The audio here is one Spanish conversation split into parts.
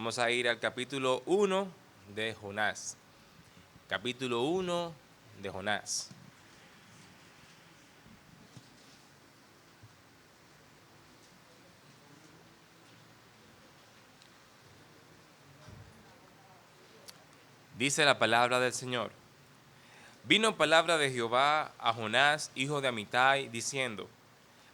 Vamos a ir al capítulo 1 de Jonás. Capítulo 1 de Jonás. Dice la palabra del Señor. Vino palabra de Jehová a Jonás, hijo de Amitai, diciendo: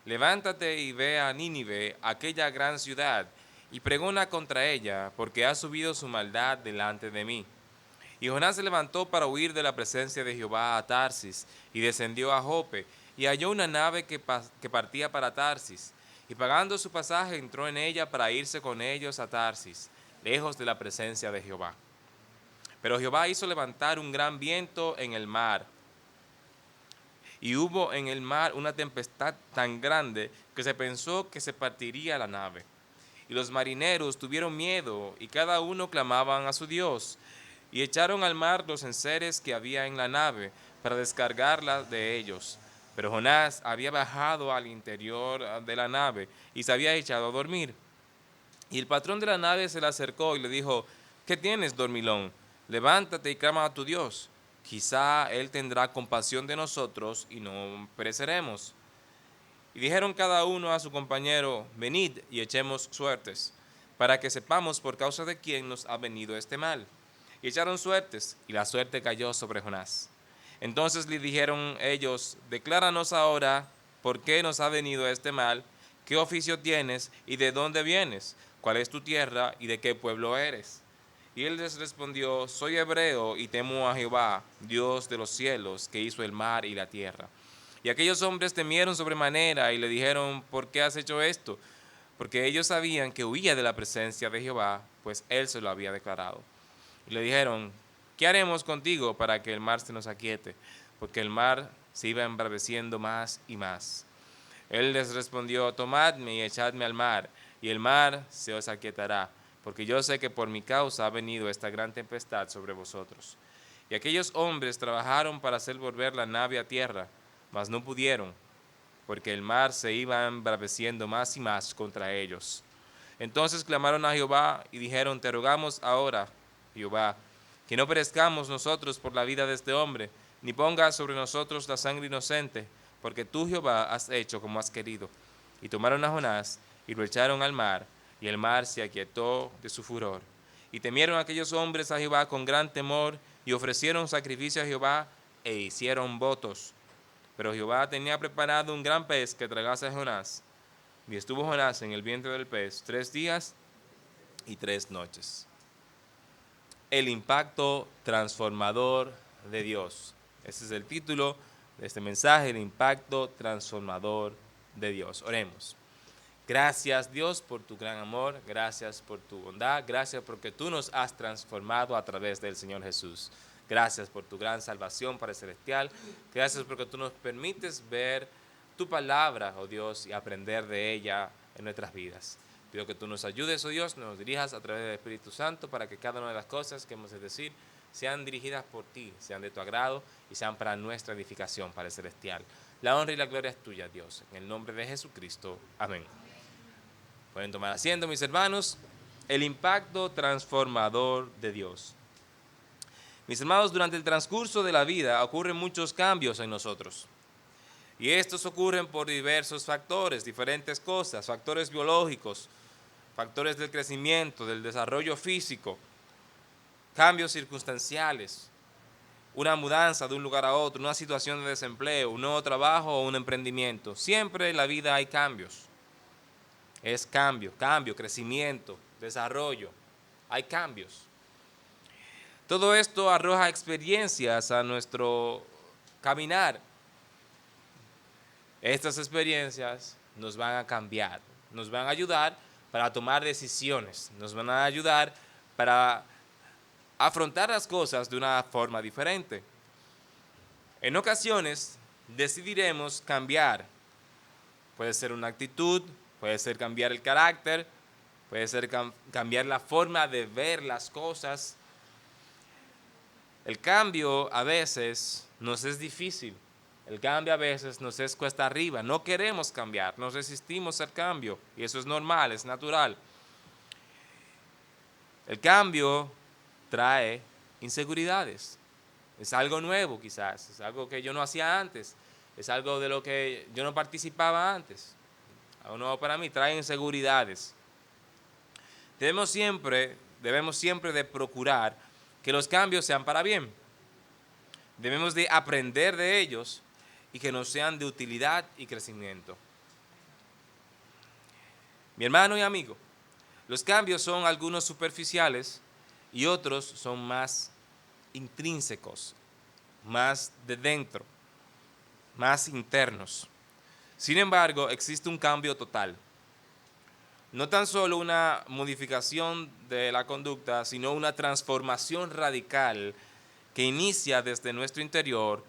Levántate y ve a Nínive, aquella gran ciudad, y pregona contra ella, porque ha subido su maldad delante de mí. Y Jonás se levantó para huir de la presencia de Jehová a Tarsis, y descendió a Jope, y halló una nave que partía para Tarsis, y pagando su pasaje entró en ella para irse con ellos a Tarsis, lejos de la presencia de Jehová. Pero Jehová hizo levantar un gran viento en el mar, y hubo en el mar una tempestad tan grande que se pensó que se partiría la nave. Y los marineros tuvieron miedo, y cada uno clamaban a su Dios, y echaron al mar los enseres que había en la nave, para descargarla de ellos. Pero Jonás había bajado al interior de la nave, y se había echado a dormir. Y el patrón de la nave se le acercó y le dijo: ¿Qué tienes, dormilón? Levántate y clama a tu Dios. Quizá él tendrá compasión de nosotros y no pereceremos. Y dijeron cada uno a su compañero: Venid y echemos suertes, para que sepamos por causa de quién nos ha venido este mal. Y echaron suertes, y la suerte cayó sobre Jonás. Entonces le dijeron ellos: Decláranos ahora por qué nos ha venido este mal, qué oficio tienes y de dónde vienes, cuál es tu tierra y de qué pueblo eres. Y él les respondió: Soy hebreo y temo a Jehová, Dios de los cielos, que hizo el mar y la tierra. Y aquellos hombres temieron sobremanera y le dijeron: ¿Por qué has hecho esto? Porque ellos sabían que huía de la presencia de Jehová, pues él se lo había declarado. Y le dijeron: ¿Qué haremos contigo para que el mar se nos aquiete? Porque el mar se iba embraveciendo más y más. Él les respondió: Tomadme y echadme al mar, y el mar se os aquietará, porque yo sé que por mi causa ha venido esta gran tempestad sobre vosotros. Y aquellos hombres trabajaron para hacer volver la nave a tierra, mas no pudieron, porque el mar se iba embraveciendo más y más contra ellos. Entonces clamaron a Jehová y dijeron: Te rogamos ahora, Jehová, que no perezcamos nosotros por la vida de este hombre, ni pongas sobre nosotros la sangre inocente, porque tú, Jehová, has hecho como has querido. Y tomaron a Jonás y lo echaron al mar, y el mar se aquietó de su furor. Y temieron aquellos hombres a Jehová con gran temor, y ofrecieron sacrificio a Jehová, e hicieron votos. Pero Jehová tenía preparado un gran pez que tragase a Jonás. Y estuvo Jonás en el vientre del pez 3 días y 3 noches. El impacto transformador de Dios. Ese es el título de este mensaje: el impacto transformador de Dios. Oremos. Gracias, Dios, por tu gran amor, gracias por tu bondad, gracias porque tú nos has transformado a través del Señor Jesús. Gracias por tu gran salvación, Padre Celestial. Gracias porque tú nos permites ver tu palabra, oh Dios, y aprender de ella en nuestras vidas. Pido que tú nos ayudes, oh Dios, nos dirijas a través del Espíritu Santo para que cada una de las cosas que hemos de decir sean dirigidas por ti, sean de tu agrado y sean para nuestra edificación, Padre Celestial. La honra y la gloria es tuya, Dios. En el nombre de Jesucristo. Amén. Pueden tomar asiento, mis hermanos. El impacto transformador de Dios. Mis hermanos, durante el transcurso de la vida ocurren muchos cambios en nosotros. Y estos ocurren por diversos factores, diferentes cosas, factores biológicos, factores del crecimiento, del desarrollo físico, cambios circunstanciales, una mudanza de un lugar a otro, una situación de desempleo, un nuevo trabajo o un emprendimiento. Siempre en la vida hay cambios. Es cambio, crecimiento, desarrollo. Hay cambios. Todo esto arroja experiencias a nuestro caminar. Estas experiencias nos van a cambiar, nos van a ayudar para tomar decisiones, nos van a ayudar para afrontar las cosas de una forma diferente. En ocasiones decidiremos cambiar. Puede ser una actitud, puede ser cambiar el carácter, puede ser cambiar la forma de ver las cosas. El cambio a veces nos es difícil, el cambio a veces nos es cuesta arriba, no queremos cambiar, nos resistimos al cambio y eso es normal, es natural. El cambio trae inseguridades. Es algo nuevo quizás, es algo que yo no hacía antes, es algo de lo que yo no participaba antes. Algo nuevo para mí, trae inseguridades. Debemos siempre de procurar que los cambios sean para bien. Debemos de aprender de ellos y que nos sean de utilidad y crecimiento. Mi hermano y amigo, los cambios son algunos superficiales y otros son más intrínsecos, más de dentro, más internos. Sin embargo, existe un cambio total. No tan solo una modificación de la conducta, sino una transformación radical que inicia desde nuestro interior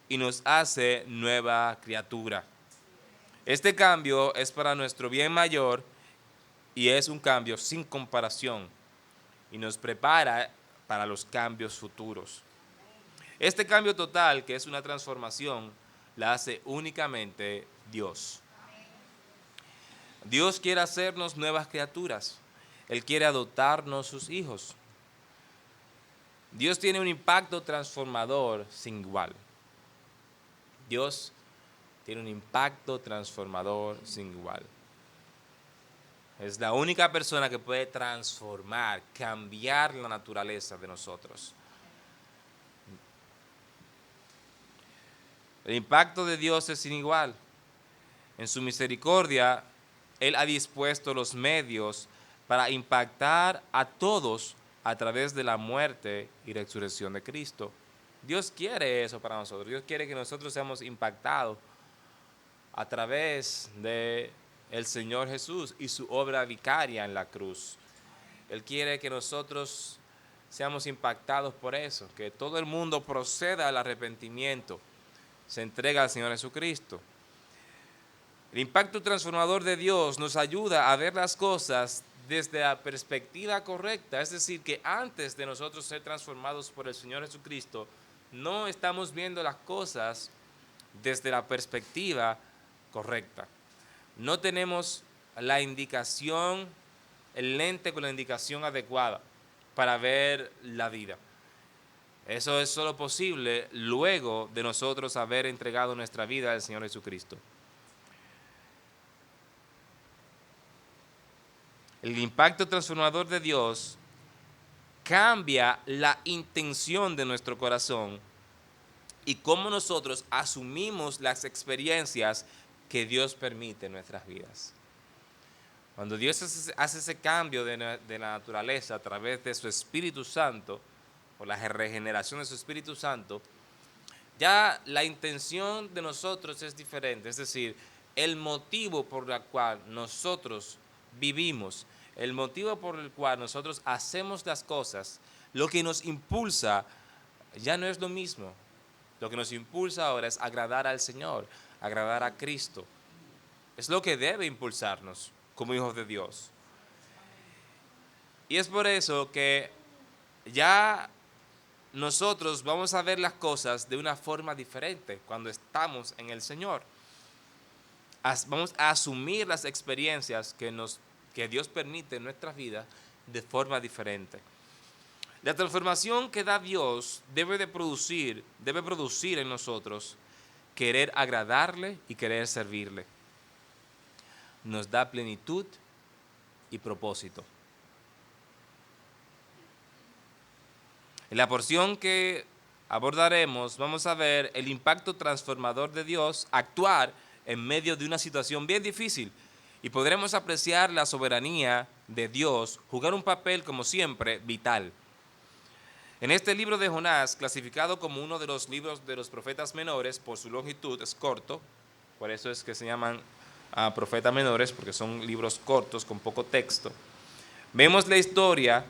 y nos hace nueva criatura. Este cambio es para nuestro bien mayor y es un cambio sin comparación y nos prepara para los cambios futuros. Este cambio total, que es una transformación, la hace únicamente Dios. Dios quiere hacernos nuevas criaturas. Él quiere adoptarnos sus hijos. Dios tiene un impacto transformador sin igual. Dios tiene un impacto transformador sin igual. Es la única persona que puede transformar, cambiar la naturaleza de nosotros. El impacto de Dios es sin igual. En su misericordia, Él ha dispuesto los medios para impactar a todos a través de la muerte y resurrección de Cristo. Dios quiere eso para nosotros. Dios quiere que nosotros seamos impactados a través de el Señor Jesús y su obra vicaria en la cruz. Él quiere que nosotros seamos impactados por eso, que todo el mundo proceda al arrepentimiento, se entrega al Señor Jesucristo. El impacto transformador de Dios nos ayuda a ver las cosas desde la perspectiva correcta, es decir, que antes de nosotros ser transformados por el Señor Jesucristo, no estamos viendo las cosas desde la perspectiva correcta. No tenemos la indicación, el lente con la indicación adecuada para ver la vida. Eso es solo posible luego de nosotros haber entregado nuestra vida al Señor Jesucristo. El impacto transformador de Dios cambia la intención de nuestro corazón y cómo nosotros asumimos las experiencias que Dios permite en nuestras vidas. Cuando Dios hace ese cambio de la naturaleza a través de su Espíritu Santo, por la regeneración de su Espíritu Santo, ya la intención de nosotros es diferente. Es decir, el motivo por el cual nosotros vivimos, el motivo por el cual nosotros hacemos las cosas, lo que nos impulsa ya no es lo mismo. Lo que nos impulsa ahora es agradar al Señor, agradar a Cristo. Es lo que debe impulsarnos como hijos de Dios. Y es por eso que ya nosotros vamos a ver las cosas de una forma diferente cuando estamos en el Señor. Vamos a asumir las experiencias que Dios permite en nuestras vidas de forma diferente. La transformación que da Dios debe producir en nosotros querer agradarle y querer servirle. Nos da plenitud y propósito. En la porción que abordaremos, vamos a ver el impacto transformador de Dios actuar en medio de una situación bien difícil y podremos apreciar la soberanía de Dios jugar un papel, como siempre, vital. En este libro de Jonás, clasificado como uno de los libros de los profetas menores por su longitud, es corto, por eso es que se llaman profetas menores, porque son libros cortos con poco texto. Vemos la historia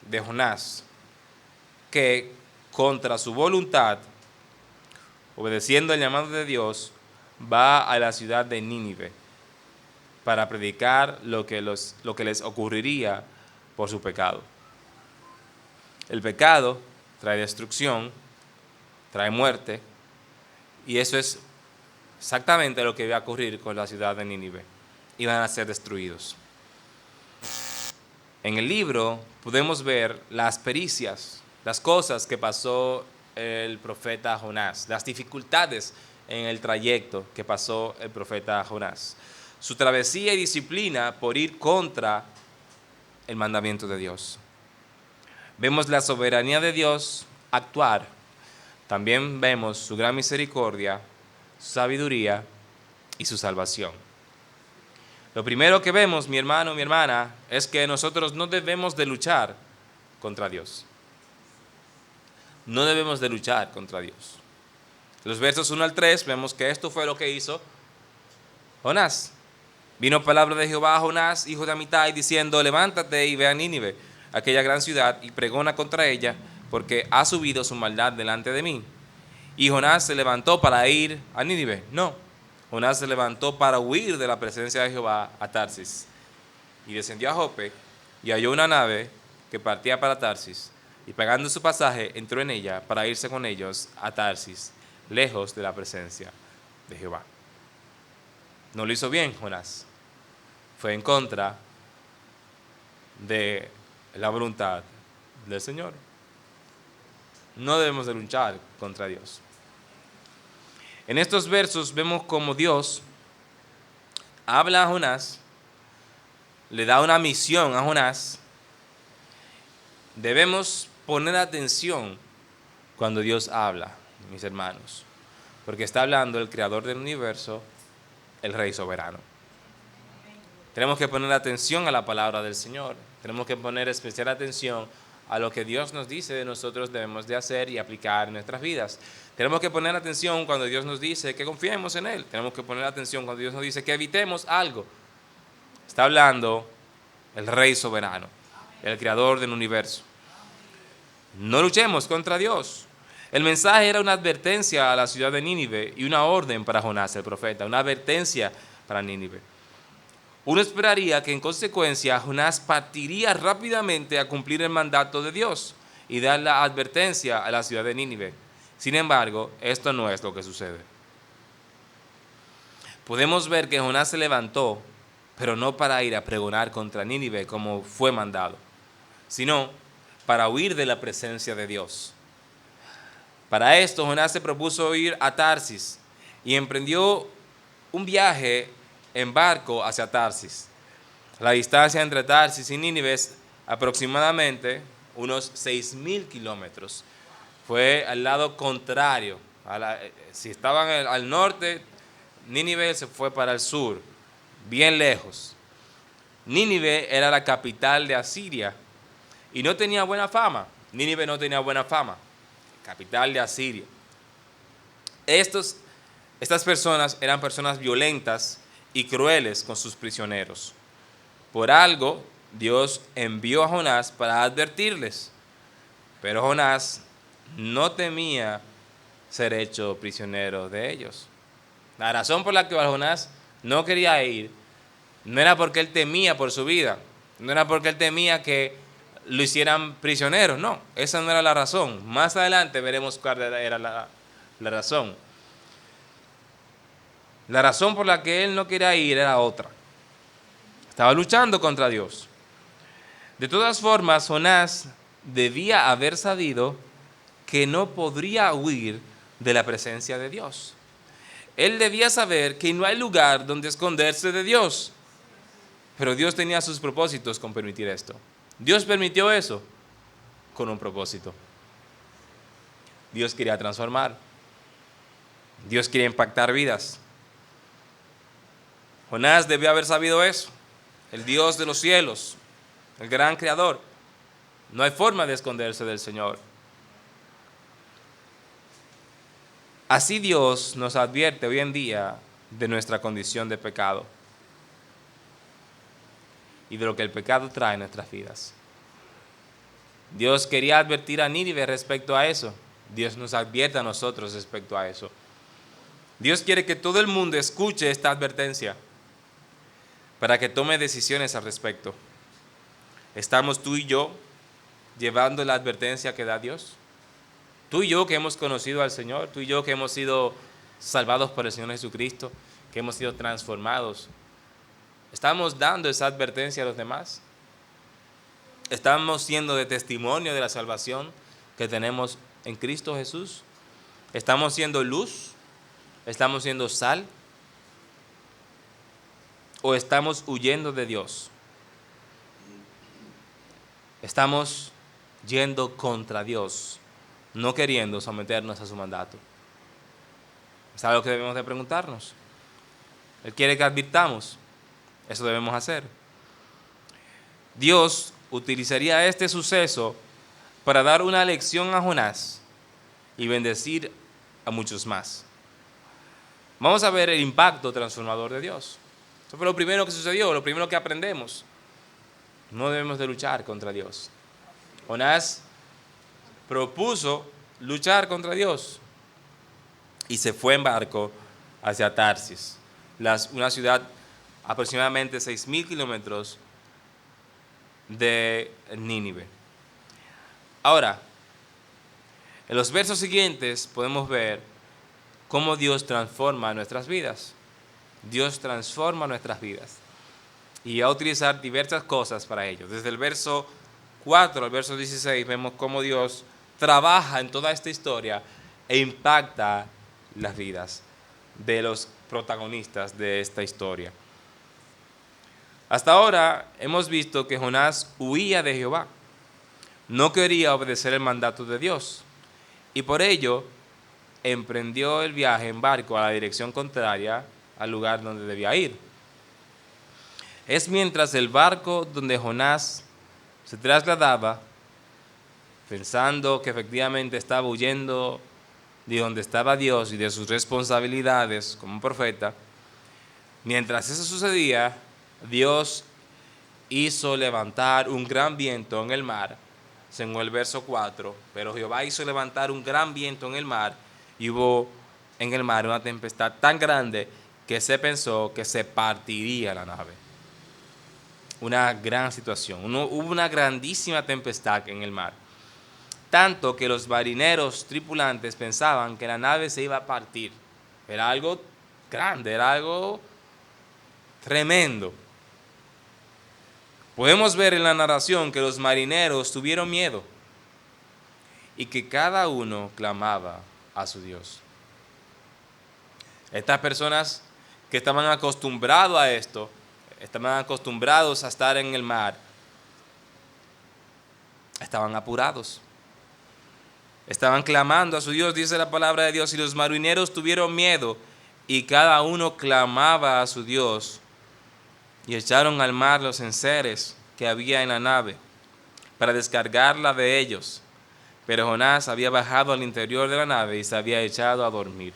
de Jonás, que contra su voluntad, obedeciendo el llamado de Dios, va a la ciudad de Nínive para predicar lo que les ocurriría por su pecado. El pecado trae destrucción, trae muerte, y eso es exactamente lo que iba a ocurrir con la ciudad de Nínive. Iban a ser destruidos. En el libro podemos ver las pericias, las cosas que pasó el profeta Jonás, las dificultades en el trayecto que pasó el profeta Jonás, su travesía y disciplina por ir contra el mandamiento de Dios. Vemos la soberanía de Dios actuar. También vemos su gran misericordia, su sabiduría y su salvación. Lo primero que vemos, mi hermano, mi hermana, es que nosotros no debemos de luchar contra Dios. No debemos de luchar contra Dios. Los versos 1 al 3 vemos que esto fue lo que hizo Jonás. Vino palabra de Jehová a Jonás, hijo de Amitai, diciendo: levántate y ve a Nínive, aquella gran ciudad, y pregona contra ella, porque ha subido su maldad delante de mí. Y Jonás se levantó para ir a Nínive. No, Jonás se levantó para huir de la presencia de Jehová a Tarsis. Y descendió a Jope y halló una nave que partía para Tarsis, y pagando su pasaje entró en ella para irse con ellos a Tarsis, lejos de la presencia de Jehová. No lo hizo bien Jonás. Fue en contra de la voluntad del Señor. No debemos de luchar contra Dios. En estos versos vemos cómo Dios habla a Jonás, le da una misión a Jonás. Debemos poner atención cuando Dios habla, mis hermanos, porque está hablando el creador del universo, el Rey soberano. Tenemos que poner atención a la palabra del Señor. Tenemos que poner especial atención a lo que Dios nos dice de nosotros debemos de hacer y aplicar en nuestras vidas. Tenemos que poner atención cuando Dios nos dice que confiemos en Él. Tenemos que poner atención cuando Dios nos dice que evitemos algo. Está hablando el Rey soberano, el creador del universo. No luchemos contra Dios. El mensaje era una advertencia a la ciudad de Nínive y una orden para Jonás el profeta, una advertencia para Nínive. Uno esperaría que en consecuencia Jonás partiría rápidamente a cumplir el mandato de Dios y dar la advertencia a la ciudad de Nínive. Sin embargo, esto no es lo que sucede. Podemos ver que Jonás se levantó, pero no para ir a pregonar contra Nínive como fue mandado, sino para huir de la presencia de Dios. Para esto, Jonás se propuso ir a Tarsis y emprendió un viaje en barco hacia Tarsis. La distancia entre Tarsis y Nínive es aproximadamente unos 6,000 kilómetros. Fue al lado contrario. Si estaban al norte, Nínive se fue para el sur, bien lejos. Nínive era la capital de Asiria y no tenía buena fama. Nínive no tenía buena fama, capital de Asiria. Estas personas eran personas violentas y crueles con sus prisioneros. Por algo, Dios envió a Jonás para advertirles, pero Jonás no temía ser hecho prisionero de ellos. La razón por la que Jonás no quería ir no era porque él temía por su vida, no era porque él temía que lo hicieran prisionero, no, esa no era la razón. Más adelante veremos cuál era la razón. La razón por la que él no quería ir era otra. Estaba luchando contra Dios. De todas formas, Jonás debía haber sabido que no podría huir de la presencia de Dios. Él debía saber que no hay lugar donde esconderse de Dios. Pero Dios tenía sus propósitos con permitir esto. Dios permitió eso con un propósito. Dios quería transformar. Dios quería impactar vidas. Jonás debió haber sabido eso. El Dios de los cielos, el gran creador. No hay forma de esconderse del Señor. Así Dios nos advierte hoy en día de nuestra condición de pecado y de lo que el pecado trae en nuestras vidas. Dios quería advertir a Nínive respecto a eso. Dios nos advierte a nosotros respecto a eso. Dios quiere que todo el mundo escuche esta advertencia para que tome decisiones al respecto. ¿Estamos tú y yo llevando la advertencia que da Dios? Tú y yo que hemos conocido al Señor, tú y yo que hemos sido salvados por el Señor Jesucristo, que hemos sido transformados, ¿estamos dando esa advertencia a los demás? Estamos siendo de testimonio de la salvación que tenemos en Cristo Jesús. Estamos siendo luz. Estamos siendo sal. ¿O estamos huyendo de Dios? Estamos yendo contra Dios, no queriendo someternos a su mandato. Es algo que debemos de preguntarnos. Él quiere que advirtamos. Eso debemos hacer. Dios utilizaría este suceso para dar una lección a Jonás y bendecir a muchos más. Vamos a ver el impacto transformador de Dios. Eso fue lo primero que sucedió, lo primero que aprendemos. No debemos de luchar contra Dios. Jonás propuso luchar contra Dios y se fue en barco hacia Tarsis, una ciudad aproximadamente 6,000 kilómetros de Nínive. Ahora, en los versos siguientes podemos ver cómo Dios transforma nuestras vidas. Dios transforma nuestras vidas y va a utilizar diversas cosas para ello. Desde el verso 4 al verso 16 vemos cómo Dios trabaja en toda esta historia e impacta las vidas de los protagonistas de esta historia. Hasta ahora hemos visto que Jonás huía de Jehová, no quería obedecer el mandato de Dios y por ello emprendió el viaje en barco a la dirección contraria al lugar donde debía ir. Es mientras el barco donde Jonás se trasladaba, pensando que efectivamente estaba huyendo de donde estaba Dios y de sus responsabilidades como profeta, mientras eso sucedía, Dios hizo levantar un gran viento en el mar, según el verso 4, pero Jehová hizo levantar un gran viento en el mar y hubo en el mar una tempestad tan grande que se pensó que se partiría la nave. Una gran situación, hubo una grandísima tempestad en el mar, tanto que los marineros tripulantes pensaban que la nave se iba a partir. Era algo grande, era algo tremendo. Podemos ver en la narración que los marineros tuvieron miedo y que cada uno clamaba a su Dios. Estas personas que estaban acostumbrados a esto, estaban acostumbrados a estar en el mar, estaban apurados. Estaban clamando a su Dios, dice la palabra de Dios, y los marineros tuvieron miedo y cada uno clamaba a su Dios. Y echaron al mar los enseres que había en la nave para descargarla de ellos. Pero Jonás había bajado al interior de la nave y se había echado a dormir.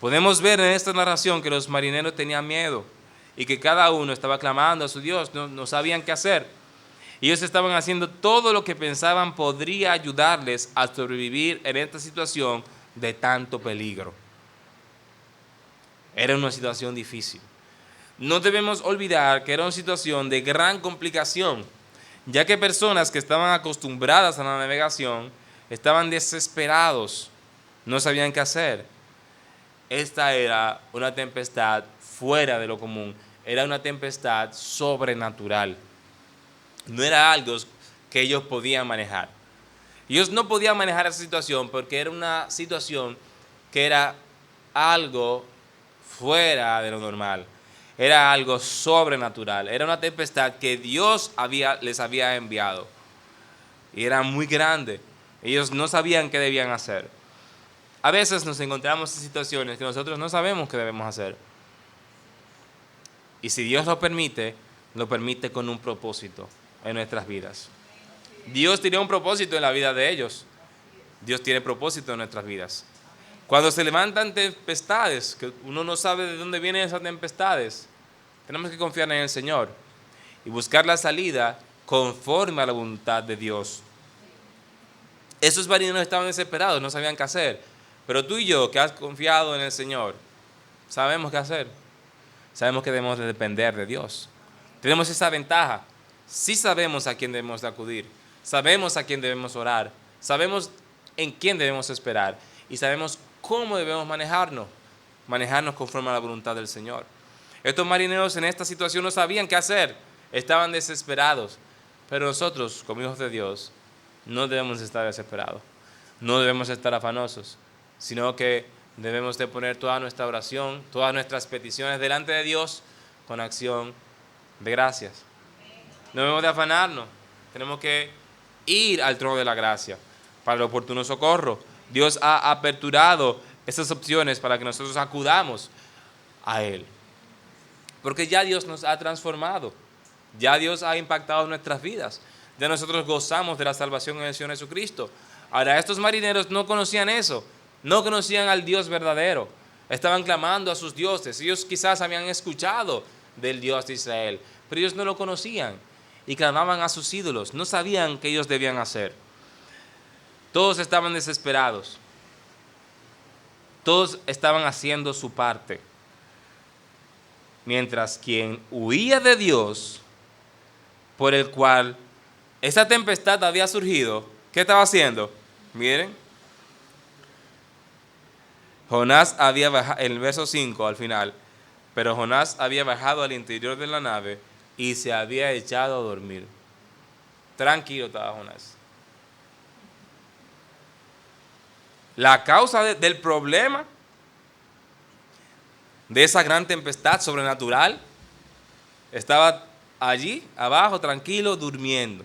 Podemos ver en esta narración que los marineros tenían miedo y que cada uno estaba clamando a su Dios, no sabían qué hacer. Ellos estaban haciendo todo lo que pensaban podría ayudarles a sobrevivir en esta situación de tanto peligro. Era una situación difícil. No debemos olvidar que era una situación de gran complicación, ya que personas que estaban acostumbradas a la navegación estaban desesperados, no sabían qué hacer. Esta era una tempestad fuera de lo común, era una tempestad sobrenatural. No era algo que ellos podían manejar. Ellos no podían manejar esa situación porque era una situación que era algo fuera de lo normal. Era algo sobrenatural. Era una tempestad que Dios les había enviado. Y era muy grande. Ellos no sabían qué debían hacer. A veces nos encontramos en situaciones que nosotros no sabemos qué debemos hacer. Y si Dios lo permite con un propósito en nuestras vidas. Dios tiene un propósito en la vida de ellos. Dios tiene propósito en nuestras vidas. Cuando se levantan tempestades, que uno no sabe de dónde vienen esas tempestades, tenemos que confiar en el Señor y buscar la salida conforme a la voluntad de Dios. Esos marineros estaban desesperados, no sabían qué hacer. Pero tú y yo, que has confiado en el Señor, sabemos qué hacer. Sabemos que debemos de depender de Dios. Tenemos esa ventaja. Sí sabemos a quién debemos de acudir. Sabemos a quién debemos orar. Sabemos en quién debemos esperar. Y sabemos cómo debemos manejarnos conforme a la voluntad del Señor. Estos marineros en esta situación no sabían qué hacer. estaban desesperados. Pero nosotros, como hijos de Dios, no debemos estar desesperados, no debemos estar afanosos, sino que debemos de poner toda nuestra oración, todas nuestras peticiones delante de Dios con acción de gracias. No debemos de afanarnos, tenemos que ir al trono de la gracia para el oportuno socorro. Dios ha aperturado esas opciones para que nosotros acudamos a Él. Porque ya Dios nos ha transformado, ya Dios ha impactado nuestras vidas, ya nosotros gozamos de la salvación en el Señor Jesucristo. Ahora, estos marineros no conocían eso, no conocían al Dios verdadero, estaban clamando a sus dioses. Ellos quizás habían escuchado del Dios de Israel, pero ellos no lo conocían y clamaban a sus ídolos, no sabían qué ellos debían hacer. Todos estaban desesperados, todos estaban haciendo su parte, mientras quien huía de Dios, por el cual esa tempestad había surgido, ¿qué estaba haciendo? Miren, Jonás había bajado, en el verso 5 al final, pero Jonás había bajado al interior de la nave y se había echado a dormir. Tranquilo estaba Jonás. La causa del problema, de esa gran tempestad sobrenatural, estaba allí abajo, tranquilo, durmiendo.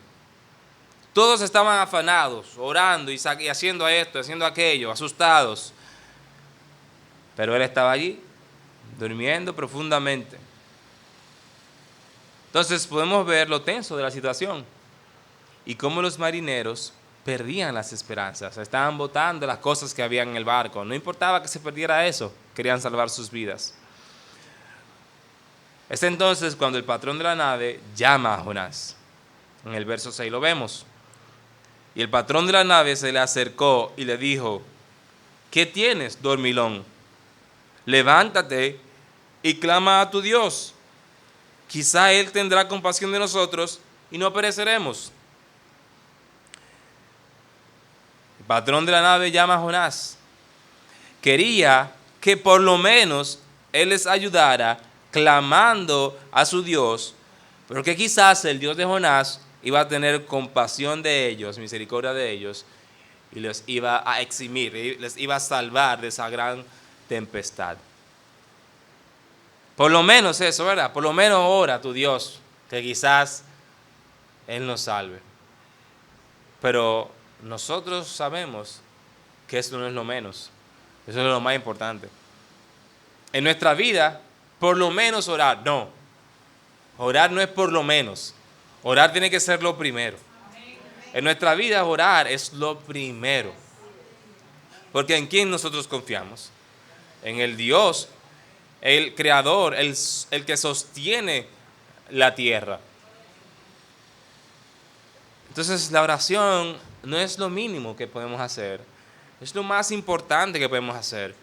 Todos estaban afanados, orando y haciendo esto, haciendo aquello, asustados. Pero él estaba allí, durmiendo profundamente. Entonces podemos ver lo tenso de la situación y cómo los marineros perdían las esperanzas, estaban botando las cosas que habían en el barco. No importaba que se perdiera eso, querían salvar sus vidas. Es entonces cuando el patrón de la nave llama a Jonás. En el verso 6 lo vemos. Y el patrón de la nave se le acercó y le dijo: ¿qué tienes, dormilón? Levántate y clama a tu Dios. Quizá Él tendrá compasión de nosotros y no pereceremos. El patrón de la nave llama a Jonás. Quería que por lo menos él les ayudara clamando a su Dios, pero que quizás el Dios de Jonás iba a tener compasión de ellos, misericordia de ellos, y les iba a eximir, les iba a salvar de esa gran tempestad. Por lo menos eso, ¿verdad? Por lo menos ora a tu Dios, que quizás Él nos salve. Pero nosotros sabemos que eso no es lo menos, eso es lo más importante. En nuestra vida, por lo menos orar, no. Orar no es por lo menos, orar tiene que ser lo primero. En nuestra vida orar es lo primero. Porque ¿en quién nosotros confiamos? En el Dios, el creador, el que sostiene la tierra. Entonces la oración no es lo mínimo que podemos hacer, es lo más importante que podemos hacer.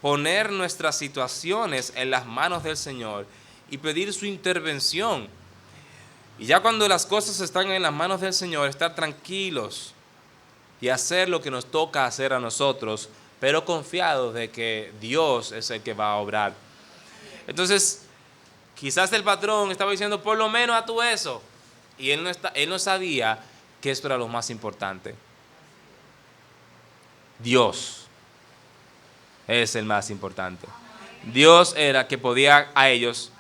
Poner nuestras situaciones en las manos del Señor y pedir su intervención. Y ya cuando las cosas están en las manos del Señor, estar tranquilos y hacer lo que nos toca hacer a nosotros, pero confiados de que Dios es el que va a obrar. Entonces, quizás el patrón estaba diciendo, por lo menos haz tú eso. Y él no sabía que esto era lo más importante. Dios es el más importante. Dios era quien podía a ellos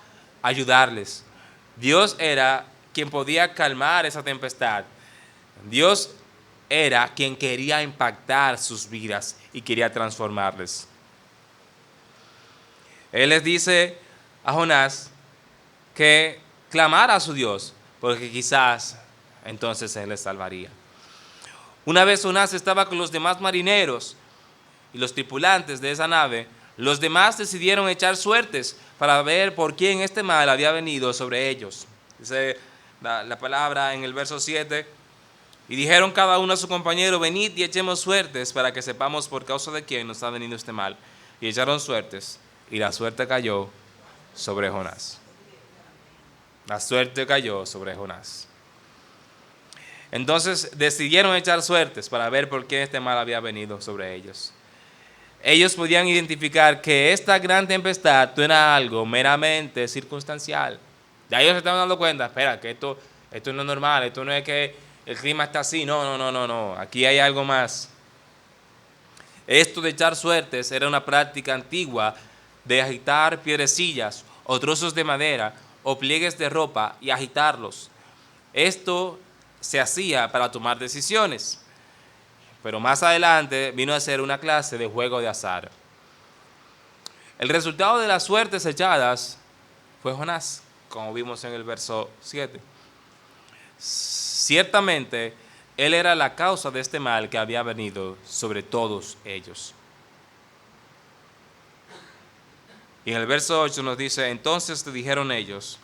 ayudarles. Dios era quien podía calmar esa tempestad. Dios era quien quería impactar sus vidas y quería transformarles. Él les dice a Jonás que clamara a su Dios, porque quizás entonces Él les salvaría. Una vez Jonás estaba con los demás marineros y los tripulantes de esa nave. Los demás decidieron echar suertes para ver por quién este mal había venido sobre ellos. Dice la palabra en el verso 7. Y dijeron cada uno a su compañero: venid y echemos suertes para que sepamos por causa de quién nos ha venido este mal. Y echaron suertes, y la suerte cayó sobre Jonás. La suerte cayó sobre Jonás. Entonces decidieron echar suertes para ver por qué este mal había venido sobre ellos. Ellos podían identificar que esta gran tempestad no era algo meramente circunstancial. Ya ellos se estaban dando cuenta, espera, que esto no es normal, esto no es que el clima está así, no, aquí hay algo más. Esto de echar suertes era una práctica antigua de agitar piedrecillas o trozos de madera o pliegues de ropa y agitarlos. Esto se hacía para tomar decisiones, pero más adelante vino a ser una clase de juego de azar. El resultado de las suertes echadas fue Jonás, como vimos en el verso 7. Ciertamente, él era la causa de este mal que había venido sobre todos ellos. Y en el verso 8 nos dice, entonces te dijeron ellos,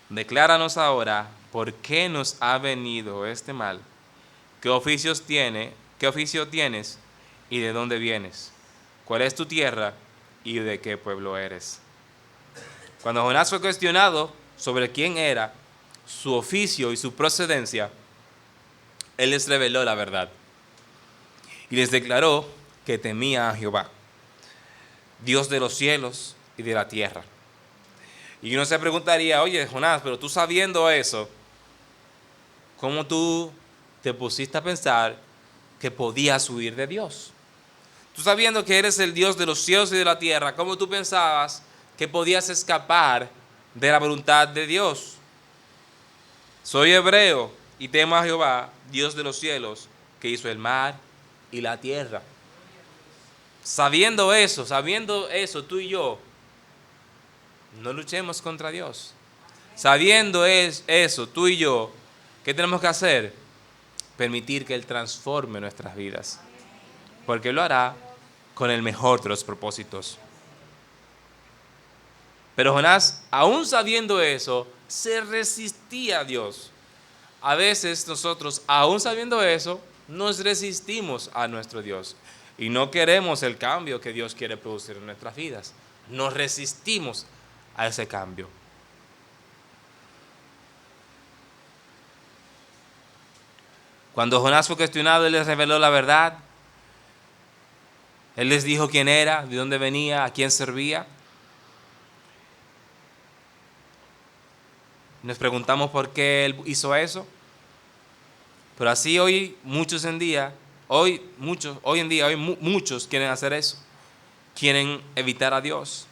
decláranos ahora por qué nos ha venido este mal, qué oficio tienes y de dónde vienes, cuál es tu tierra y de qué pueblo eres. Cuando Jonás fue cuestionado sobre quién era, su oficio y su procedencia, él les reveló la verdad y les declaró que temía a Jehová, Dios de los cielos y de la tierra. Y uno se preguntaría, oye Jonás, pero tú sabiendo eso, ¿cómo tú te pusiste a pensar que podías huir de Dios? Tú sabiendo que eres el Dios de los cielos y de la tierra, ¿cómo tú pensabas que podías escapar de la voluntad de Dios? Soy hebreo y temo a Jehová, Dios de los cielos, que hizo el mar y la tierra. Sabiendo eso, tú y yo, no luchemos contra Dios. Sabiendo eso, tú y yo, ¿qué tenemos que hacer? Permitir que Él transforme nuestras vidas, porque lo hará con el mejor de los propósitos. Pero Jonás, aún sabiendo eso, se resistía a Dios. A veces nosotros, aún sabiendo eso, nos resistimos a nuestro Dios y no queremos el cambio que Dios quiere producir en nuestras vidas. Nos resistimos a ese cambio. Cuando Jonás fue cuestionado, Él les reveló la verdad. Él les dijo quién era, de dónde venía, a quién servía. Nos preguntamos por qué Él hizo eso. Pero así hoy muchos quieren hacer eso. Quieren evitar a Dios.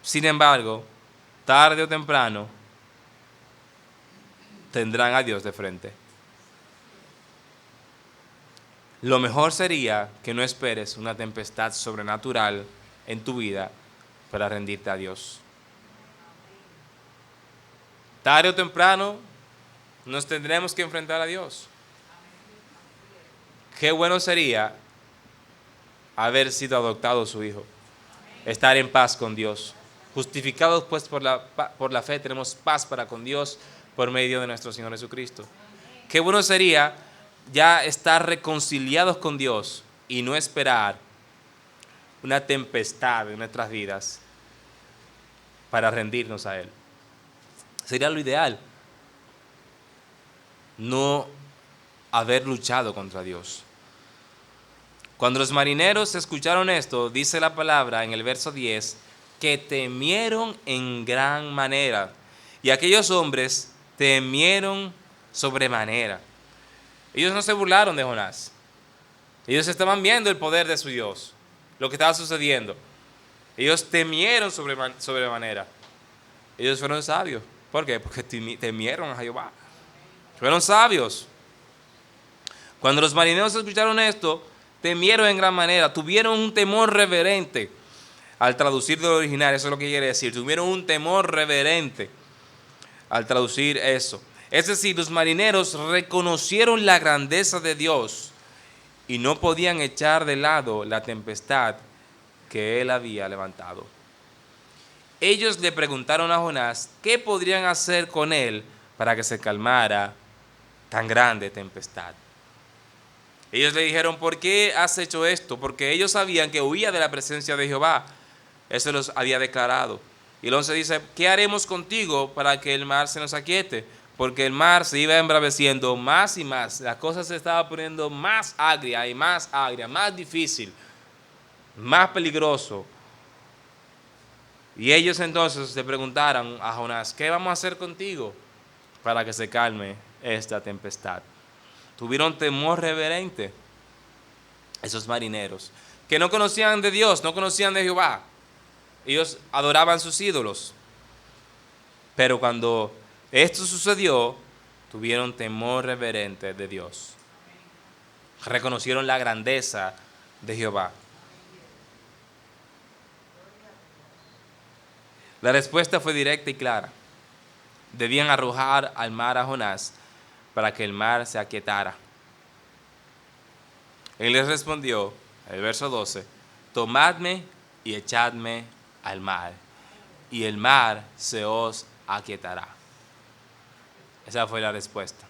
Sin embargo, tarde o temprano tendrán a Dios de frente. Lo mejor sería que no esperes una tempestad sobrenatural en tu vida para rendirte a Dios. Tarde o temprano nos tendremos que enfrentar a Dios. Qué bueno sería haber sido adoptado su Hijo, estar en paz con Dios. Justificados pues por la fe tenemos paz para con Dios por medio de nuestro Señor Jesucristo. Qué bueno sería ya estar reconciliados con Dios y no esperar una tempestad en nuestras vidas para rendirnos a Él. Sería lo ideal. No haber luchado contra Dios. Cuando los marineros escucharon esto, dice la palabra en el verso 10, que temieron en gran manera. Y aquellos hombres temieron sobremanera. Ellos no se burlaron de Jonás. Ellos estaban viendo el poder de su Dios, lo que estaba sucediendo. Ellos temieron sobremanera. Ellos fueron sabios. ¿Por qué? Porque temieron a Jehová. Fueron sabios. Cuando los marineros escucharon esto, temieron en gran manera, tuvieron un temor reverente. Al traducir del original, eso es lo que quiere decir. Tuvieron un temor reverente al traducir eso. Es decir, los marineros reconocieron la grandeza de Dios y no podían echar de lado la tempestad que Él había levantado. Ellos le preguntaron a Jonás qué podrían hacer con él para que se calmara tan grande tempestad. Ellos le dijeron, ¿por qué has hecho esto? Porque ellos sabían que huía de la presencia de Jehová. Eso los había declarado. Y el 11 dice, ¿qué haremos contigo para que el mar se nos aquiete? Porque el mar se iba embraveciendo más y más. La cosa se estaba poniendo más agria, más difícil, más peligroso. Y ellos entonces le preguntaron a Jonás, ¿qué vamos a hacer contigo para que se calme esta tempestad? Tuvieron temor reverente esos marineros, que no conocían de Dios, no conocían de Jehová. Ellos adoraban sus ídolos. Pero cuando esto sucedió, tuvieron temor reverente de Dios. Reconocieron la grandeza de Jehová. La respuesta fue directa y clara. Debían arrojar al mar a Jonás para que el mar se aquietara. Él les respondió, el verso 12, tomadme y echadme al mar, y el mar se os aquietará. Esa fue la respuesta.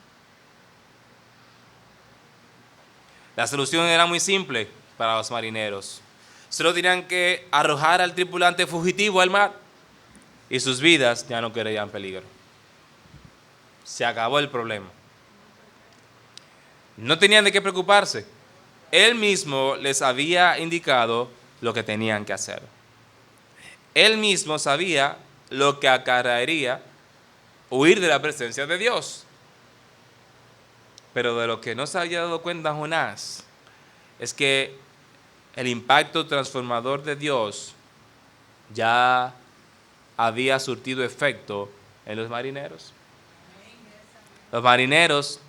La solución era muy simple para los marineros. Solo tenían que arrojar al tripulante fugitivo al mar y sus vidas ya no corrían peligro. Se acabó el problema. No tenían de qué preocuparse. Él mismo les había indicado lo que tenían que hacer. Él mismo sabía lo que acarrearía huir de la presencia de Dios. Pero de lo que no se había dado cuenta Jonás es que el impacto transformador de Dios ya había surtido efecto en los marineros. Los marineros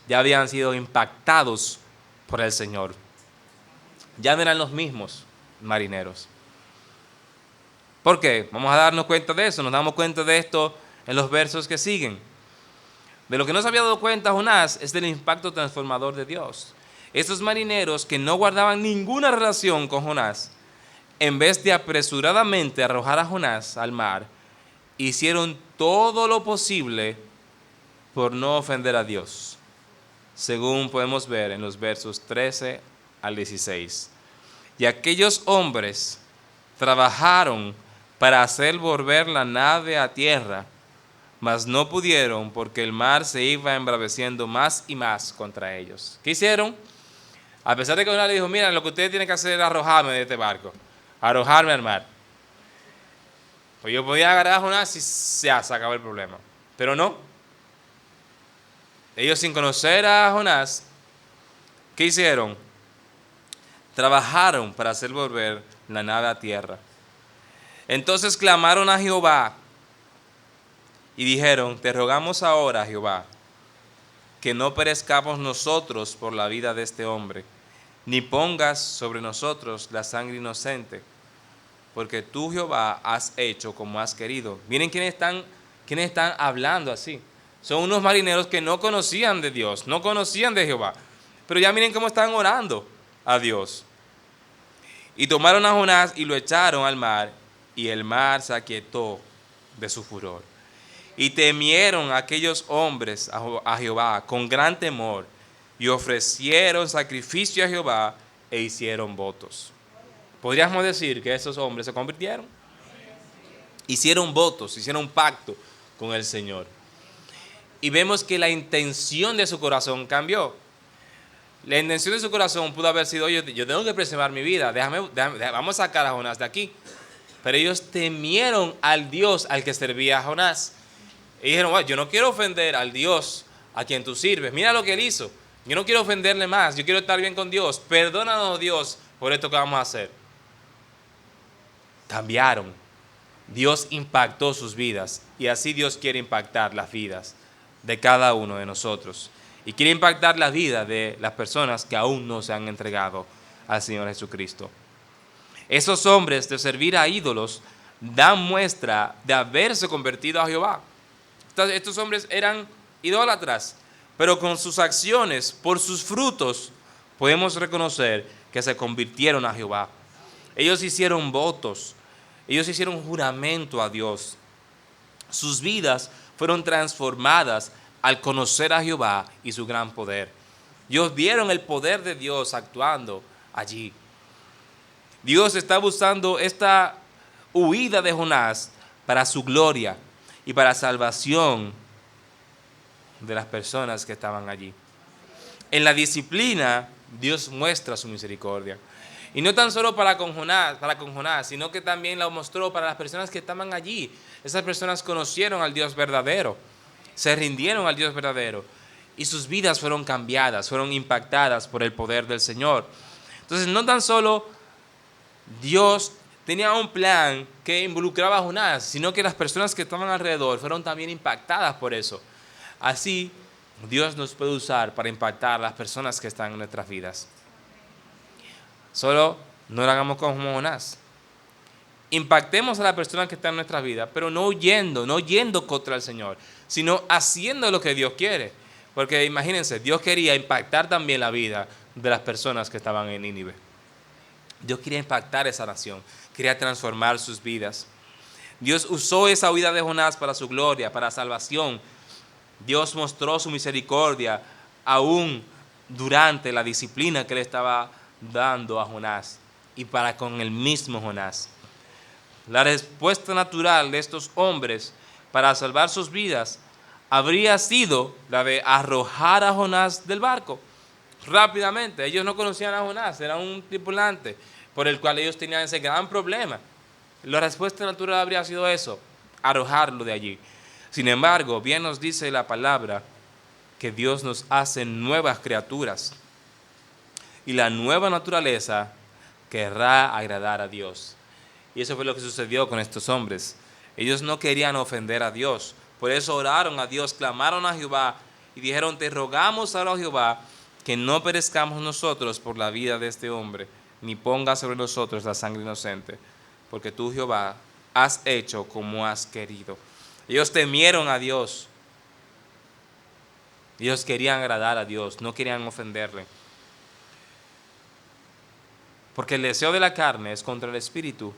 ya habían sido impactados por el Señor. Ya no eran los mismos marineros. ¿Por qué? Vamos a darnos cuenta de eso. Nos damos cuenta de esto en los versos que siguen. De lo que no se había dado cuenta Jonás es del impacto transformador de Dios. Esos marineros que no guardaban ninguna relación con Jonás, en vez de apresuradamente arrojar a Jonás al mar, hicieron todo lo posible por no ofender a Dios, según podemos ver en los versos 13 al 16. Y aquellos hombres trabajaron para hacer volver la nave a tierra, mas no pudieron porque el mar se iba embraveciendo más y más contra ellos. ¿Qué hicieron? A pesar de que Jonás le dijo, mira, lo que ustedes tienen que hacer es arrojarme de este barco, arrojarme al mar. Pues yo podía agarrar a Jonás y se acabó el problema. Pero no. Ellos, sin conocer a Jonás, ¿qué hicieron? Trabajaron para hacer volver la nave a tierra. Entonces clamaron a Jehová y dijeron, te rogamos ahora, Jehová, que no perezcamos nosotros por la vida de este hombre, ni pongas sobre nosotros la sangre inocente, porque tú, Jehová, has hecho como has querido. Miren quiénes están hablando así. Son unos marineros que no conocían de Dios, no conocían de Jehová. Pero ya miren cómo están orando a Dios. Y tomaron a Jonás y lo echaron al mar, y el mar se aquietó de su furor. Y temieron aquellos hombres a Jehová con gran temor, y ofrecieron sacrificio a Jehová e hicieron votos. Podríamos decir que esos hombres se convirtieron. Hicieron votos, hicieron un pacto con el Señor. Y vemos que la intención de su corazón cambió. La intención de su corazón pudo haber sido, oye, yo tengo que preservar mi vida, vamos a sacar a Jonás de aquí. Pero ellos temieron al Dios al que servía a Jonás. Y dijeron, bueno, yo no quiero ofender al Dios a quien tú sirves. Mira lo que él hizo. Yo no quiero ofenderle más, yo quiero estar bien con Dios. Perdónanos, Dios, por esto que vamos a hacer. Cambiaron. Dios impactó sus vidas y así Dios quiere impactar las vidas de cada uno de nosotros. Y quiere impactar la vida de las personas que aún no se han entregado al Señor Jesucristo. Esos hombres de servir a ídolos dan muestra de haberse convertido a Jehová. Estos hombres eran idólatras, pero con sus acciones, por sus frutos, podemos reconocer que se convirtieron a Jehová. Ellos hicieron votos, ellos hicieron juramento a Dios. Sus vidas fueron transformadas al conocer a Jehová y su gran poder. Ellos vieron el poder de Dios actuando allí. Dios está usando esta huida de Jonás para su gloria y para salvación de las personas que estaban allí. En la disciplina, Dios muestra su misericordia. Y no tan solo para con Jonás, sino que también lo mostró para las personas que estaban allí. Esas personas conocieron al Dios verdadero, se rindieron al Dios verdadero y sus vidas fueron cambiadas, fueron impactadas por el poder del Señor. Entonces, no tan solo Dios tenía un plan que involucraba a Jonás, sino que las personas que estaban alrededor fueron también impactadas por eso. Así, Dios nos puede usar para impactar a las personas que están en nuestras vidas. Solo no lo hagamos como Jonás. Impactemos a las personas que están en nuestra vida, pero no yendo contra el Señor, sino haciendo lo que Dios quiere. Porque imagínense, Dios quería impactar también la vida de las personas que estaban en Nínive. Dios quería impactar esa nación, quería transformar sus vidas. Dios usó esa huida de Jonás para su gloria, para salvación. Dios mostró su misericordia aún durante la disciplina que le estaba dando a Jonás y para con el mismo Jonás. La respuesta natural de estos hombres para salvar sus vidas habría sido la de arrojar a Jonás del barco rápidamente. Ellos no conocían a Jonás, era un tripulante por el cual ellos tenían ese gran problema. La respuesta natural habría sido eso, arrojarlo de allí. Sin embargo, bien nos dice la palabra que Dios nos hace nuevas criaturas y la nueva naturaleza querrá agradar a Dios. Y eso fue lo que sucedió con estos hombres. Ellos no querían ofender a Dios, por eso oraron a Dios, clamaron a Jehová y dijeron: te rogamos ahora, Jehová, que no perezcamos nosotros por la vida de este hombre, ni pongas sobre nosotros la sangre inocente, porque tú, Jehová, has hecho como has querido. Ellos temieron a Dios. Ellos querían agradar a Dios, no querían ofenderle. Porque el deseo de la carne es contra el espíritu,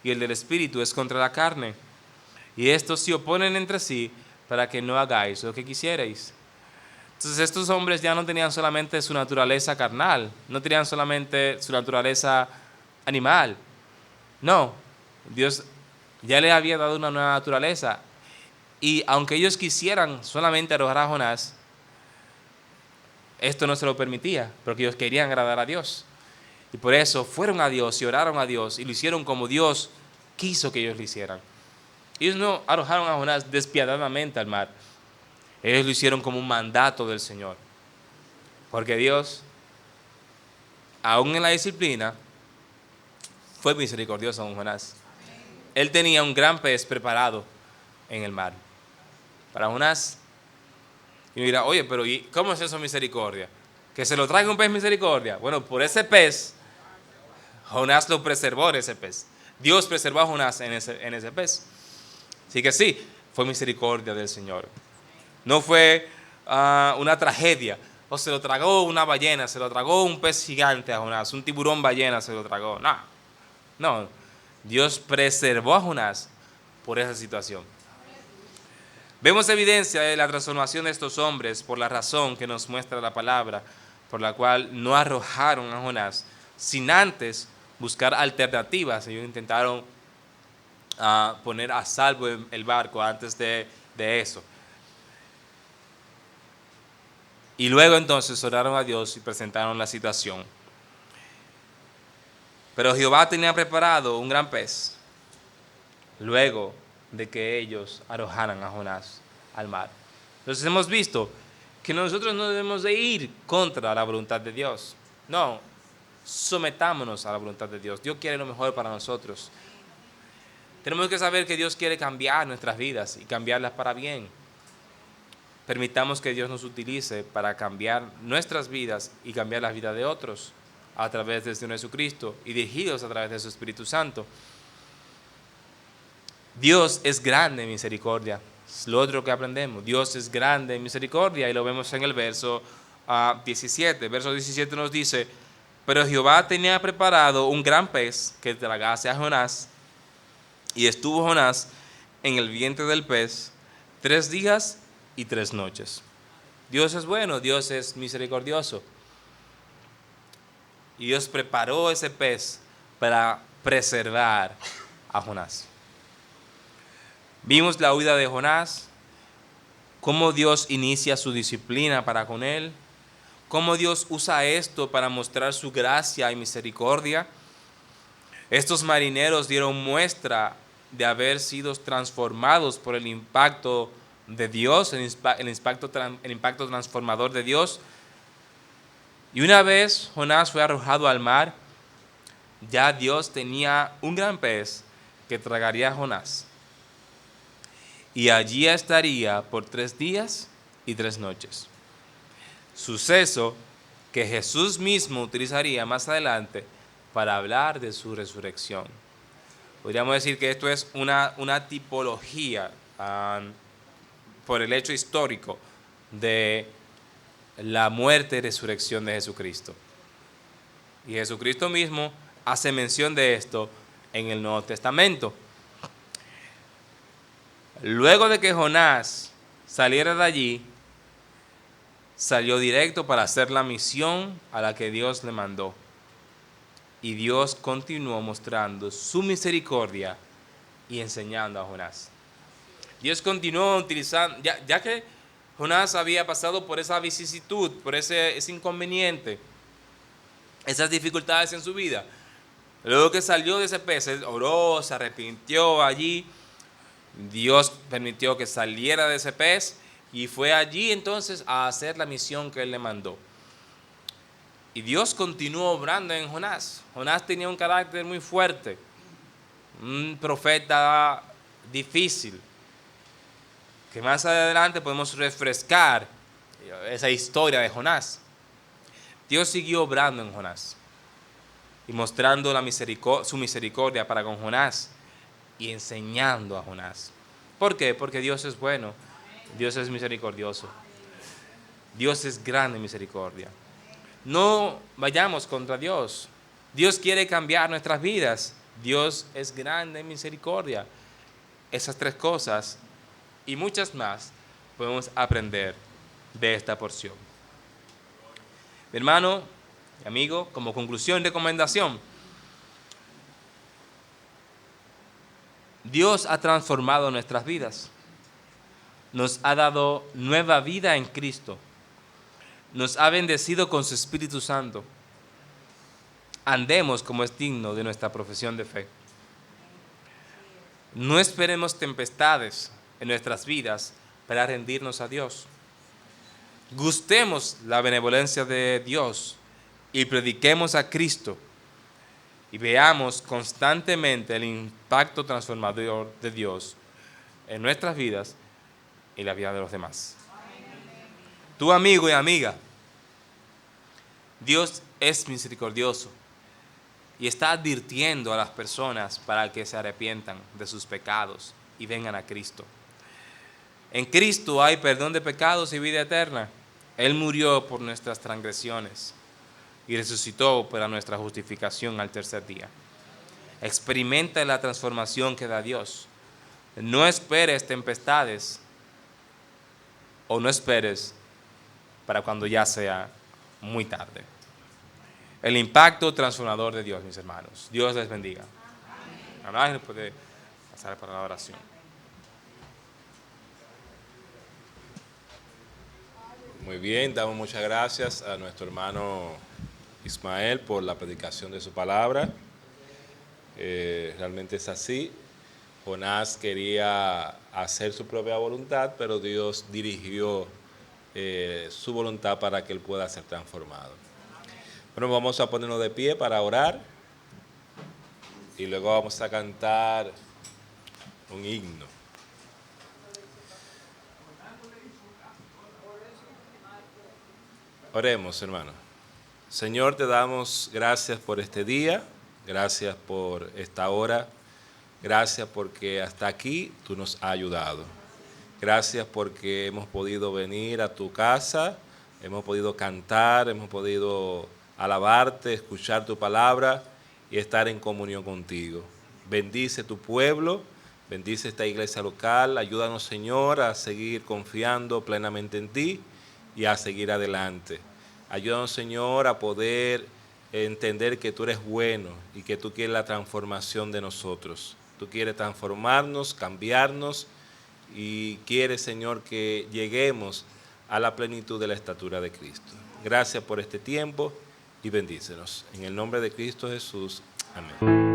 y el del espíritu es contra la carne. Y estos se oponen entre sí para que no hagáis lo que quisierais. Entonces estos hombres ya no tenían solamente su naturaleza carnal, no tenían solamente su naturaleza animal. No, Dios ya les había dado una nueva naturaleza. Y aunque ellos quisieran solamente arrojar a Jonás, esto no se lo permitía, porque ellos querían agradar a Dios. Y por eso fueron a Dios y oraron a Dios y lo hicieron como Dios quiso que ellos lo hicieran. Ellos no arrojaron a Jonás despiadadamente al mar. Ellos lo hicieron como un mandato del Señor. Porque Dios, aún en la disciplina, fue misericordioso con Jonás. Él tenía un gran pez preparado en el mar para Jonás. Y uno dirá: oye, pero ¿y cómo es eso misericordia? ¿Que se lo traiga un pez misericordia? Bueno, por ese pez, Jonás lo preservó en ese pez. Dios preservó a Jonás en ese pez. Así que sí, fue misericordia del Señor. No fue una tragedia. O se lo tragó una ballena, se lo tragó un pez gigante a Jonás, un tiburón ballena se lo tragó. No, Dios preservó a Jonás por esa situación. Vemos evidencia de la transformación de estos hombres por la razón que nos muestra la palabra, por la cual no arrojaron a Jonás sin antes buscar alternativas. Ellos intentaron poner a salvo el barco antes de eso. Y luego entonces oraron a Dios y presentaron la situación. Pero Jehová tenía preparado un gran pez luego de que ellos arrojaran a Jonás al mar. Entonces hemos visto que nosotros no debemos de ir contra la voluntad de Dios. No, sometámonos a la voluntad de Dios. Dios quiere lo mejor para nosotros. Tenemos que saber que Dios quiere cambiar nuestras vidas y cambiarlas para bien. Permitamos que Dios nos utilice para cambiar nuestras vidas y cambiar las vidas de otros a través de Jesucristo y dirigidos a través de su Espíritu Santo. Dios es grande en misericordia. Es lo otro que aprendemos. Dios es grande en misericordia y lo vemos en el verso 17. El verso 17 nos dice: pero Jehová tenía preparado un gran pez que tragase a Jonás, y estuvo Jonás en el vientre del pez 3 días y 3 noches. Dios es bueno, Dios es misericordioso. Y Dios preparó ese pez para preservar a Jonás. Vimos la huida de Jonás, cómo Dios inicia su disciplina para con él, cómo Dios usa esto para mostrar su gracia y misericordia. Estos marineros dieron muestra de haber sido transformados por el impacto de Dios, el impacto transformador de Dios. Y una vez Jonás fue arrojado al mar, ya Dios tenía un gran pez que tragaría a Jonás. Y allí estaría por 3 días y 3 noches. Suceso que Jesús mismo utilizaría más adelante para hablar de su resurrección. Podríamos decir que esto es una tipología por el hecho histórico de la muerte y resurrección de Jesucristo. Y Jesucristo mismo hace mención de esto en el Nuevo Testamento. Luego de que Jonás saliera de allí, salió directo para hacer la misión a la que Dios le mandó. Y Dios continuó mostrando su misericordia y enseñando a Jonás. Dios continuó utilizando, ya que Jonás había pasado por esa vicisitud, por ese inconveniente, esas dificultades en su vida. Luego que salió de ese pez, él oró, se arrepintió allí. Dios permitió que saliera de ese pez y fue allí entonces a hacer la misión que él le mandó. Y Dios continuó obrando en Jonás. Jonás tenía un carácter muy fuerte, un profeta difícil, que más adelante podemos refrescar esa historia de Jonás. Dios siguió obrando en Jonás y mostrando su misericordia para con Jonás y enseñando a Jonás. ¿Por qué? Porque Dios es bueno, Dios es misericordioso, Dios es grande en misericordia. No vayamos contra Dios. Dios quiere cambiar nuestras vidas. Dios es grande en misericordia. Esas 3 cosas y muchas más podemos aprender de esta porción. Mi hermano, mi amigo, como conclusión y recomendación, Dios ha transformado nuestras vidas. Nos ha dado nueva vida en Cristo. Nos ha bendecido con su Espíritu Santo. Andemos como es digno de nuestra profesión de fe. No esperemos tempestades en nuestras vidas para rendirnos a Dios. Gustemos la benevolencia de Dios y prediquemos a Cristo y veamos constantemente el impacto transformador de Dios en nuestras vidas y la vida de los demás. Tu amigo y amiga, Dios es misericordioso y está advirtiendo a las personas para que se arrepientan de sus pecados y vengan a Cristo. En Cristo hay perdón de pecados y vida eterna. Él murió por nuestras transgresiones y resucitó para nuestra justificación al 3er día. Experimenta la transformación que da Dios. No esperes tempestades o no esperes para cuando ya sea muy tarde. El impacto transformador de Dios, mis hermanos. Dios les bendiga. Amén. Puede pasar para la oración. Muy bien, damos muchas gracias a nuestro hermano Ismael por la predicación de su palabra. Realmente es así. Jonás quería hacer su propia voluntad, pero Dios dirigió su voluntad para que él pueda ser transformado. Bueno, vamos a ponernos de pie para orar y luego vamos a cantar un himno. Oremos, hermano. Señor, te damos gracias por este día, gracias por esta hora, gracias porque hasta aquí tú nos has ayudado. Gracias porque hemos podido venir a tu casa, hemos podido cantar, hemos podido alabarte, escuchar tu palabra y estar en comunión contigo. Bendice tu pueblo, bendice esta iglesia local, ayúdanos, Señor, a seguir confiando plenamente en ti y a seguir adelante. Ayúdanos, Señor, a poder entender que tú eres bueno y que tú quieres la transformación de nosotros. Tú quieres transformarnos, cambiarnos y quieres, Señor, que lleguemos a la plenitud de la estatura de Cristo. Gracias por este tiempo y bendícenos. En el nombre de Cristo Jesús. Amén.